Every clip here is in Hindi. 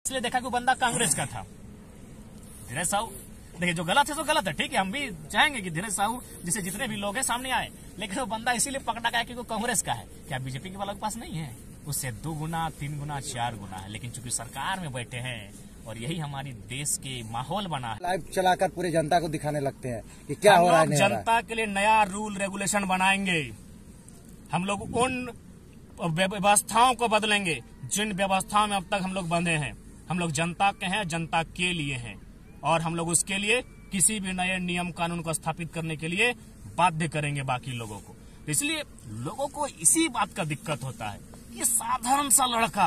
इसलिए देखा कि वो बंदा कांग्रेस का था, धीरज साहू। देखिए जो गलत है तो गलत है, ठीक है, हम भी चाहेंगे कि धीरज साहू जिसे जितने भी लोग हैं सामने आए, लेकिन वो बंदा इसीलिए पकड़ा गया कि वो कांग्रेस का है। क्या बीजेपी के वालों के पास नहीं है? उससे 2 गुना 3 गुना 4 गुना है, लेकिन चूंकि सरकार में बैठे हैं और यही हमारी देश के माहौल बना है, लाइव चलाकर पूरी जनता को दिखाने लगते हैं कि क्या हो रहा है। जनता के लिए नया रूल रेगुलेशन बनाएंगे, हम लोग उन व्यवस्थाओं को बदलेंगे जिन व्यवस्थाओं में अब तक हम लोग बंधे हैं। हम लोग जनता के हैं, जनता के लिए हैं, और हम लोग उसके लिए किसी भी नए नियम कानून को स्थापित करने के लिए बाध्य करेंगे बाकी लोगों को। इसलिए लोगों को इसी बात का दिक्कत होता है, ये साधारण सा लड़का,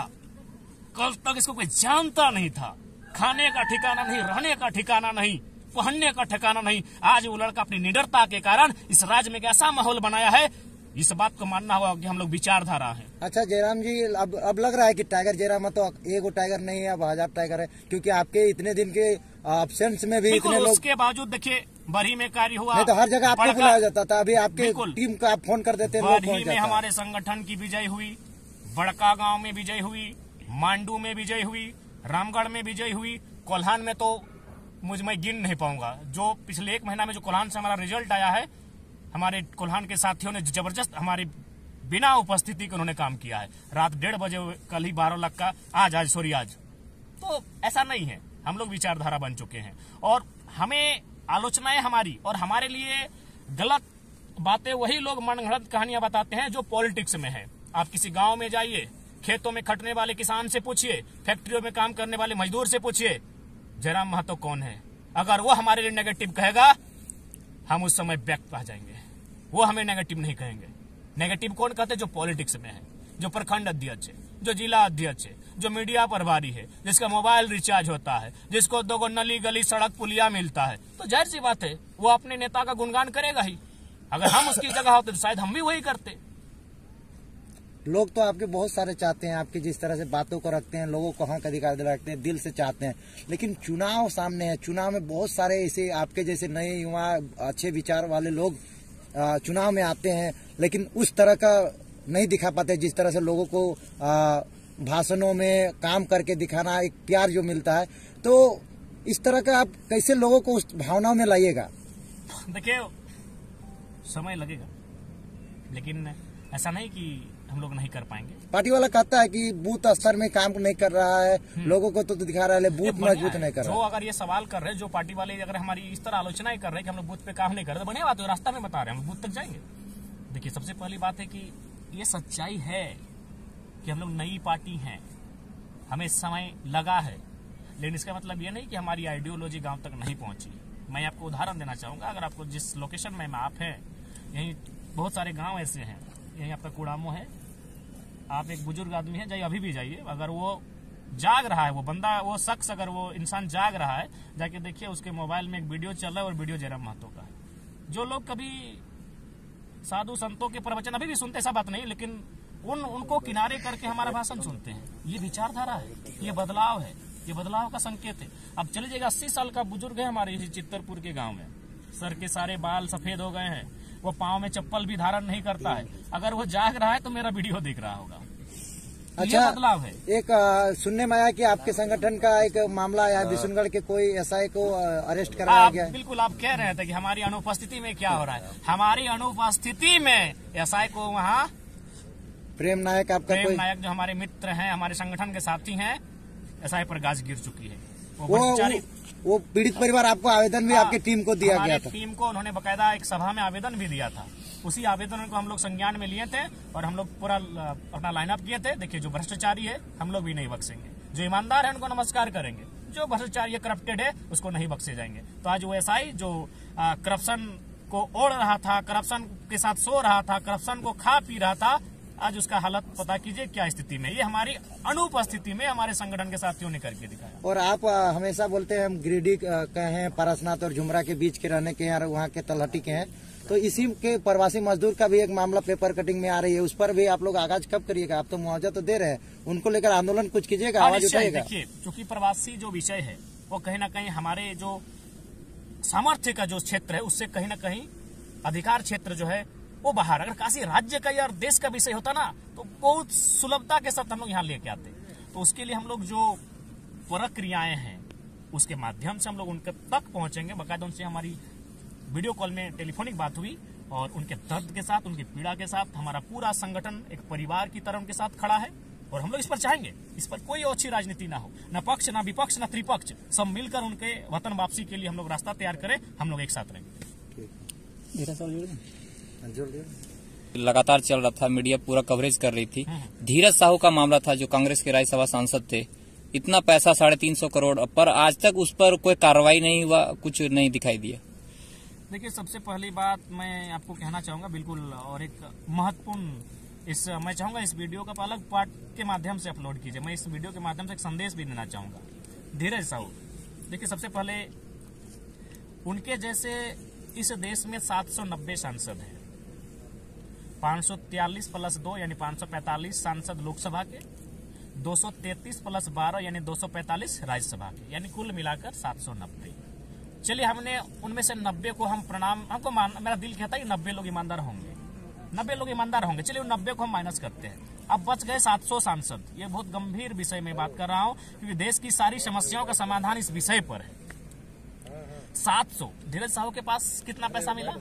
कल तक इसको कोई जानता नहीं था, खाने का ठिकाना नहीं, रहने का ठिकाना नहीं, पहनने का ठिकाना नहीं, आज वो लड़का अपनी निडरता के कारण इस राज्य में एक ऐसा माहौल बनाया है, इस बात को मानना होगा कि हम लोग विचारधारा हैं। अच्छा जयराम जी, अब लग रहा है कि टाइगर जयराम तो एगो टाइगर नहीं है, अब 1000 टाइगर है, क्योंकि आपके इतने दिन के एब्सेंस में भी इतने लोग, उसके बावजूद देखिए बरही में कार्य हुआ, नहीं तो हर जगह आपको बुलाया जाता था, अभी आपके टीम को आप फोन कर देते। बरही में हमारे संगठन की विजय हुई, बड़का गांव में विजय हुई, मांडू में विजय हुई, रामगढ़ में विजय हुई, कोल्हान में तो मैं गिन नहीं पाऊंगा। जो पिछले 1 महीना में जो कोल्हान से हमारा रिजल्ट आया है, हमारे कोल्हान के साथियों ने जबरदस्त हमारी बिना उपस्थिति के उन्होंने काम किया है। रात 1:30 बजे कल ही 12 लाख का आज तो ऐसा नहीं है, हम लोग विचारधारा बन चुके हैं और हमें आलोचनाएं हमारी और हमारे लिए गलत बातें वही लोग मनगढ़ंत कहानियां बताते हैं जो पॉलिटिक्स में है। आप किसी गांव में जाइए, खेतों में खटने वाले किसान से पूछिए, फैक्ट्रियों में काम करने वाले मजदूर से पूछिए, जयराम महतो कौन है। अगर वो हमारे लिए नेगेटिव कहेगा, हम उस समय बैक आ जाएंगे, वो हमें नेगेटिव नहीं कहेंगे। नेगेटिव कौन कहते हैं? जो पॉलिटिक्स में है, जो प्रखंड अध्यक्ष है, जो जिला अध्यक्ष है, जो मीडिया प्रभारी है, जिसका मोबाइल रिचार्ज होता है, जिसको 2 नली गली सड़क पुलिया मिलता है, तो जाहिर सी बात है वो अपने नेता का गुणगान करेगा ही। अगर हम उसकी जगह होते तो शायद हम भी वही करते। लोग तो आपके बहुत सारे चाहते हैं, आपकी जिस तरह से बातों को रखते हैं, लोगों को हक अधिकार दिलाते हैं, दिल से चाहते हैं, लेकिन चुनाव सामने है। चुनाव में बहुत सारे ऐसे आपके जैसे नए युवा अच्छे विचार वाले लोग चुनाव में आते हैं, लेकिन उस तरह का नहीं दिखा पाते जिस तरह से लोगों को भाषणों में काम करके दिखाना, एक प्यार जो मिलता है। तो इस तरह का आप कैसे लोगों को उस भावनाओं में लाइएगा? देखिए समय लगेगा, लेकिन ऐसा नहीं कि हम लोग नहीं कर पाएंगे। पार्टी वाला कहता है कि बूथ स्तर में काम नहीं कर रहा है, लोगों को तो दिखा रहा है, बूथ मजबूत नहीं कर रहा है। जो अगर ये सवाल कर रहे हैं, जो पार्टी वाले अगर हमारी इस तरह आलोचना ही कर रहे हैं कि हम लोग बूथ पे काम नहीं कर रहे, तो बढ़िया बात है, रास्ता में बता रहे हैं, हम बूथ तक जाएंगे। देखिए सबसे पहली बात है कि ये सच्चाई है कि हम लोग नई पार्टी हैं, हमें समय लगा है, लेकिन इसका मतलब ये नहीं कि हमारी आइडियोलॉजी गाँव तक नहीं पहुंची। मैं आपको उदाहरण देना चाहूंगा, अगर आपको जिस लोकेशन में आप हैं, यहीं बहुत सारे गाँव ऐसे हैं, यहीं आपका कुड़ामो है, आप एक बुजुर्ग आदमी है, जाइए अभी भी जाइए, अगर वो जाग रहा है, वो बंदा, वो शख्स, अगर वो इंसान जाग रहा है, जाके देखिए उसके मोबाइल में एक वीडियो चल रहा है और वीडियो जयराम महतो का है। जो लोग कभी साधु संतों के प्रवचन अभी भी सुनते, ऐसा बात नहीं, लेकिन उनको किनारे करके हमारा भाषण सुनते हैं, ये विचारधारा है, ये बदलाव है, ये बदलाव का संकेत है। अब चले जाएगा, 80 साल का बुजुर्ग है हमारे इसी चित्तरपुर के गाँव में, सर के सारे बाल सफेद हो गए हैं, वो पाँव में चप्पल भी धारण नहीं करता है, अगर वो जाग रहा है तो मेरा वीडियो देख रहा होगा। अच्छा, ये बदलाव है। एक सुनने में आया कि आपके संगठन का एक मामला आया, बिशुनगढ़ के कोई एसआई को अरेस्ट कराया गया है। बिल्कुल, आप कह रहे थे कि हमारी अनुपस्थिति में क्या हो रहा है। हमारी अनुपस्थिति में एसआई को वहाँ प्रेम नायक, आपका प्रेम नायक जो हमारे मित्र हैं, हमारे संगठन के साथी हैं, एसआई पर गाज गिर चुकी है। वो पीड़ित परिवार आपको आवेदन भी आपकी टीम को दिया गया था? टीम को उन्होंने बकायदा एक सभा में आवेदन भी दिया था, उसी आवेदन को हम लोग संज्ञान में लिए थे और हम लोग पूरा अपना लाइनअप किए थे। देखिए जो भ्रष्टाचारी है हम लोग भी नहीं बख्शेंगे, जो ईमानदार है उनको नमस्कार करेंगे, जो भ्रष्टाचारी करप्टेड है उसको नहीं बख्शे जाएंगे। तो आज वो एसआई जो करप्शन को ओढ़ रहा था, करप्शन के साथ सो रहा था, करप्शन को खा पी रहा था, आज उसका हालत पता कीजिए क्या स्थिति में। ये हमारी अनुपस्थिति में हमारे संगठन के साथियों ने करके दिखाया। और आप हमेशा बोलते हैं हम गिरिडीह के हैं, पारसनाथ और झुमरा के बीच के रहने के हैं और वहाँ के तलहटी के हैं, तो इसी के प्रवासी मजदूर का भी एक मामला पेपर कटिंग में आ रही है, उस पर भी आप लोग आगाज कब करिएगा? आप तो मुआवजा तो दे रहे हैं, उनको लेकर आंदोलन कुछ कीजिएगा, आवाज उठाइएगा? देखिए चूंकि प्रवासी जो विषय है वो कहीं ना कहीं हमारे जो सामर्थ्य का जो क्षेत्र है उससे कहीं ना कहीं अधिकार क्षेत्र जो है वो बाहर, अगर काशी राज्य का या देश का विषय होता ना तो बहुत सुलभता के साथ हम लोग यहाँ लेके आते। तो उसके लिए हम लोग जो प्रक्रियाएं हैं उसके माध्यम से हम लोग उनके तक पहुंचेंगे। बाकायदा उनसे हमारी वीडियो कॉल में टेलीफोनिक बात हुई और उनके दर्द के साथ, उनकी पीड़ा के साथ हमारा पूरा संगठन एक परिवार की तरह उनके साथ खड़ा है और हम लोग इस पर चाहेंगे, इस पर कोई अच्छी राजनीति ना हो, न पक्ष न विपक्ष न त्रिपक्ष, सब मिलकर उनके वतन वापसी के लिए हम लोग रास्ता तैयार करें, हम लोग एक साथ रहेंगे। लगातार चल रहा था, मीडिया पूरा कवरेज कर रही थी। धीरज साहू का मामला था जो कांग्रेस के राज्यसभा सांसद थे, इतना पैसा 350 करोड़, पर आज तक उस पर कोई कार्रवाई नहीं हुआ, कुछ नहीं दिखाई दिया। देखिए, सबसे पहली बात मैं आपको कहना चाहूंगा बिल्कुल, और एक महत्वपूर्ण मैं चाहूंगा इस वीडियो का अलग पार्ट के माध्यम से अपलोड कीजिए। मैं इस वीडियो के माध्यम से एक संदेश भी देना चाहूंगा। धीरज साहू, देखिए सबसे पहले उनके जैसे इस देश में 790 सांसद हैं, 543 प्लस 2 यानी 545 सांसद लोकसभा के, 233 प्लस 12 यानी 245 राज्यसभा के, यानी कुल मिलाकर 790। चलिए, हमने उनमें से 90 को हम मेरा दिल कहता है 90 लोग ईमानदार होंगे, 90 लोग ईमानदार होंगे। चलिए, उन 90 को हम माइनस करते हैं, अब बच गए 700 सांसद। ये बहुत गंभीर विषय में बात कर रहा हूं क्योंकि देश की सारी समस्याओं का समाधान इस विषय पर है। 700, धीरज साहू के पास कितना पैसा मिला?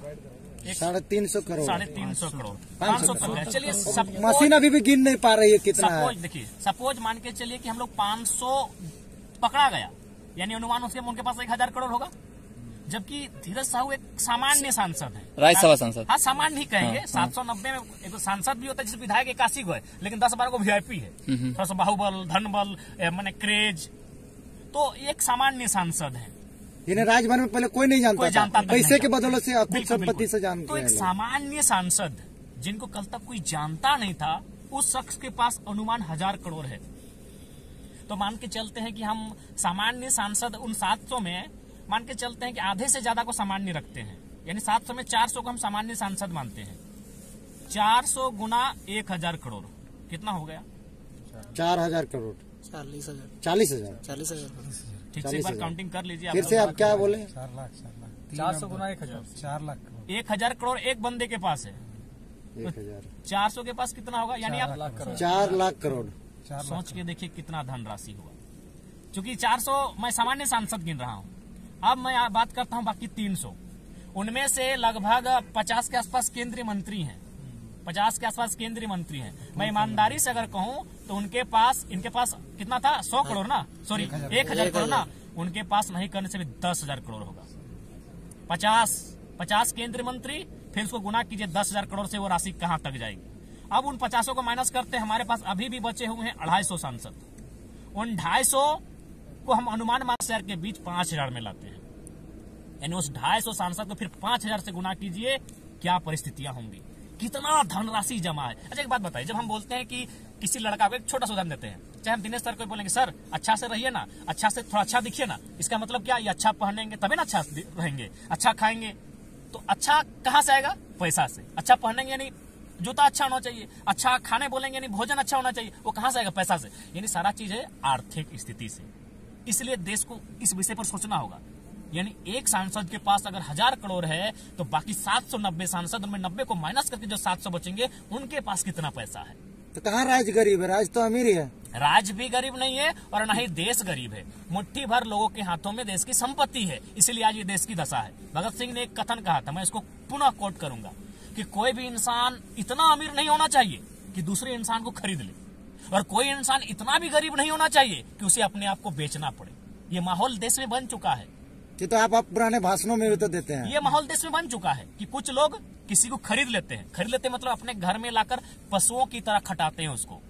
350 करोड़, 350 करोड़, 500 तक है। चलिए, मशीन अभी भी गिन नहीं पा रही है कितना है। देखिए, सपोज मान के चलिए कि हम लोग 500 पकड़ा गया, यानी अनुमान उनके पास 1000 करोड़ होगा, जबकि धीरज साहू एक सामान्य सांसद है, राज्यसभा सांसद। हाँ, सामान्य ही कहेंगे। 790 में एक सांसद भी होता है जिसमें विधायक 81 को है, लेकिन 10-12 को वीआईपी है, थोड़ा सा बाहुबल, धनबल, माने क्रेज, तो एक सामान्य सांसद है। इन्हें राजभर में पहले कोई नहीं जानता था, पैसे के बदौलत से कुछ संपत्ति से जानते तो एक सामान्य सांसद जिनको कल तक कोई जानता नहीं था, उस शख्स के पास अनुमान 1000 करोड़ है। तो मान के चलते हैं कि हम सामान्य सांसद उन 700 में मान के चलते हैं कि आधे से ज्यादा को सामान्य रखते हैं, यानी 700 में 400 को हम सामान्य सांसद मानते हैं। 400 गुना 1000 करोड़ कितना हो गया? 4000 करोड़, 40,000 ठीक से एक बार काउंटिंग कर लीजिए। फिर से आप क्या बोले? 400 गुना 1000, 4 लाख। 1000 करोड़ एक बंदे के पास है, 400 के पास कितना होगा? यानी आप 4 लाख करोड़। सोच के देखिए कितना धनराशि हुआ। चूंकि 400 मैं सामान्य सांसद गिन रहा हूँ, अब मैं बात करता हूँ बाकी 300, उनमें से लगभग 50 के आसपास केंद्रीय मंत्री हैं, 50 के आसपास केंद्रीय मंत्री हैं। मैं ईमानदारी से अगर कहूँ तो इनके पास कितना था? 100 करोड़ ना, सॉरी 1000 करोड़ ना, उनके पास नहीं करने से भी 10,000 करोड़ होगा। 50 केंद्रीय मंत्री, फिर उसको गुना कीजिए 10,000 करोड़ से वो राशि कहाँ तक जाएगी। अब उन 50 को माइनस करते हैं, हमारे पास अभी भी बचे हुए हैं 250 सांसद। उन 250 को हम अनुमान मात्र के बीच 5000 में लाते हैं, यानी उस 250 सांसद को फिर 5000 से गुना कीजिए, क्या परिस्थितियां होंगी, कितना धनराशि जमा है। अच्छा, एक बात बताइए, जब हम बोलते हैं कि किसी लड़का को, एक छोटा सा उदाहरण देते हैं, चाहे हम दिनेश सर को बोलेंगे सर अच्छा से रहिए ना, अच्छा से थोड़ा अच्छा दिखिए ना, इसका मतलब क्या? ये अच्छा पहनेंगे तभी ना अच्छा रहेंगे, अच्छा खाएंगे तो अच्छा कहाँ से आएगा? पैसा से। अच्छा पहनेंगे यानी जूता अच्छा होना चाहिए, अच्छा खाने बोलेंगे यानी भोजन अच्छा होना चाहिए, वो कहाँ से आएगा? पैसा से। यानी सारा चीज है आर्थिक स्थिति से। इसलिए देश को इस विषय पर सोचना होगा। यानी एक सांसद के पास अगर 1000 करोड़ है तो बाकी 790 सांसद, उनमें 90 को माइनस करके जो 700 बचेंगे, उनके पास कितना पैसा है? तो कहाँ राज गरीब है? राज तो अमीर ही है। राज भी गरीब नहीं है और न ही देश गरीब है। मुट्ठी भर लोगों के हाथों में देश की संपत्ति है, इसलिए आज ये देश की दशा है। भगत सिंह ने एक कथन कहा था, मैं इसको पुनः कोट करूंगा, कि कोई भी इंसान इतना अमीर नहीं होना चाहिए कि दूसरे इंसान को खरीद ले, और कोई इंसान इतना भी गरीब नहीं होना चाहिए कि उसे अपने आप को बेचना पड़े। ये माहौल देश में बन चुका है। ये तो आप पुराने भाषणों में भी तो देते हैं। ये माहौल देश में बन चुका है कि कुछ लोग किसी को खरीद लेते हैं, मतलब अपने घर में लाकर पशुओं की तरह खटाते हैं, उसको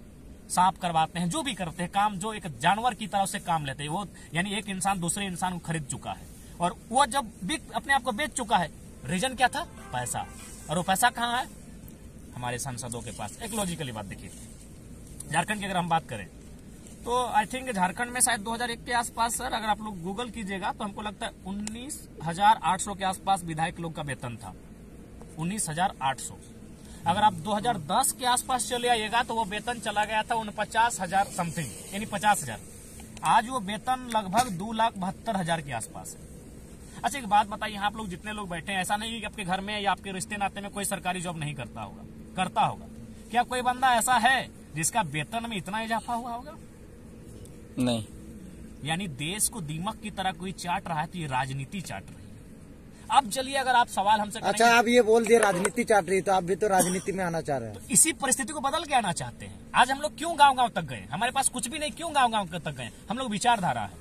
साफ करवाते हैं, जो भी करते हैं काम, जो एक जानवर की तरह से काम लेते हैं वो। यानी एक इंसान दूसरे इंसान को खरीद चुका है, और वो जब अपने आप को बेच चुका है, रीजन क्या था? पैसा। और वो पैसा कहाँ है? हमारे सांसदों के पास। एक लॉजिकली बात देखिए, झारखंड की अगर हम बात करें तो आई थिंक झारखंड में शायद 2001 के आसपास, सर अगर आप लोग गूगल कीजिएगा तो हमको लगता है 19,800 के आसपास विधायक लोग का वेतन था, 19,800। अगर आप 2010 के आसपास चले आइएगा तो वो वेतन चला गया था 49,000 समथिंग, यानी 50,000। आज वो वेतन लगभग 2,72,000 के आसपास है। अच्छा, एक बात बताइए, आप लोग जितने लोग बैठे हैं, ऐसा नहीं कि आपके घर में या आपके रिश्ते नाते में कोई सरकारी जॉब नहीं करता होगा, करता होगा। क्या कोई बंदा ऐसा है जिसका वेतन में इतना इजाफा हुआ होगा? नहीं। यानी देश को दीमक की तरह कोई चाट रहा है तो ये राजनीति चाट रही है। अब चलिए अगर आप सवाल हमसे अच्छा, आप ये बोल दिए राजनीति चाट रही, तो आप भी तो राजनीति में आना चाह रहे हैं। तो इसी परिस्थिति को बदल के आना चाहते हैं। आज हम लोग क्यों गांव गांव तक गए? हमारे पास कुछ भी नहीं, क्यों गांव गांव तक गए? हम लोग विचारधारा है,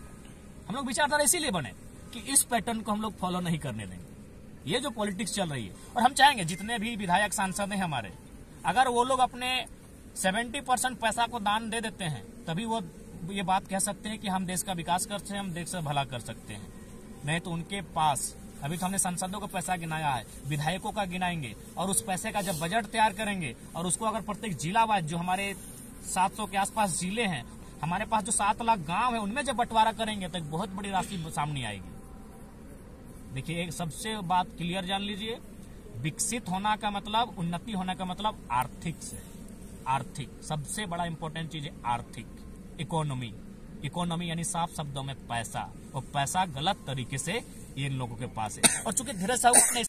हम लोग विचारधारा इसीलिए बने कि इस पैटर्न को हम लोग फॉलो नहीं करने देंगे। ये जो पॉलिटिक्स चल रही है, और हम चाहेंगे जितने भी विधायक सांसद हैं हमारे, अगर वो लोग अपने 70% पैसा को दान दे देते हैं, तभी वो ये बात कह सकते हैं कि हम देश का विकास कर सकते हैं, हम देश का भला कर सकते हैं। नहीं तो उनके पास, अभी तो हमने सांसदों का पैसा गिनाया है, विधायकों का गिनाएंगे, और उस पैसे का जब बजट तैयार करेंगे और उसको अगर प्रत्येक जिला वाइज, जो हमारे 700 के आसपास जिले हैं, हमारे पास जो 7 लाख गांव है, उनमें जब बंटवारा करेंगे तो एक बहुत बड़ी राशि सामने आएगी। देखिए, एक सबसे बात क्लियर जान लीजिए, विकसित होना का मतलब, उन्नति होना का मतलब आर्थिक से, आर्थिक सबसे बड़ा इंपॉर्टेंट चीज है आर्थिक, इकोनॉमी। इकोनॉमी यानी साफ शब्दों में पैसा, और पैसा गलत तरीके से इन लोगों के पास है। और चूंकि धीरज साहू ने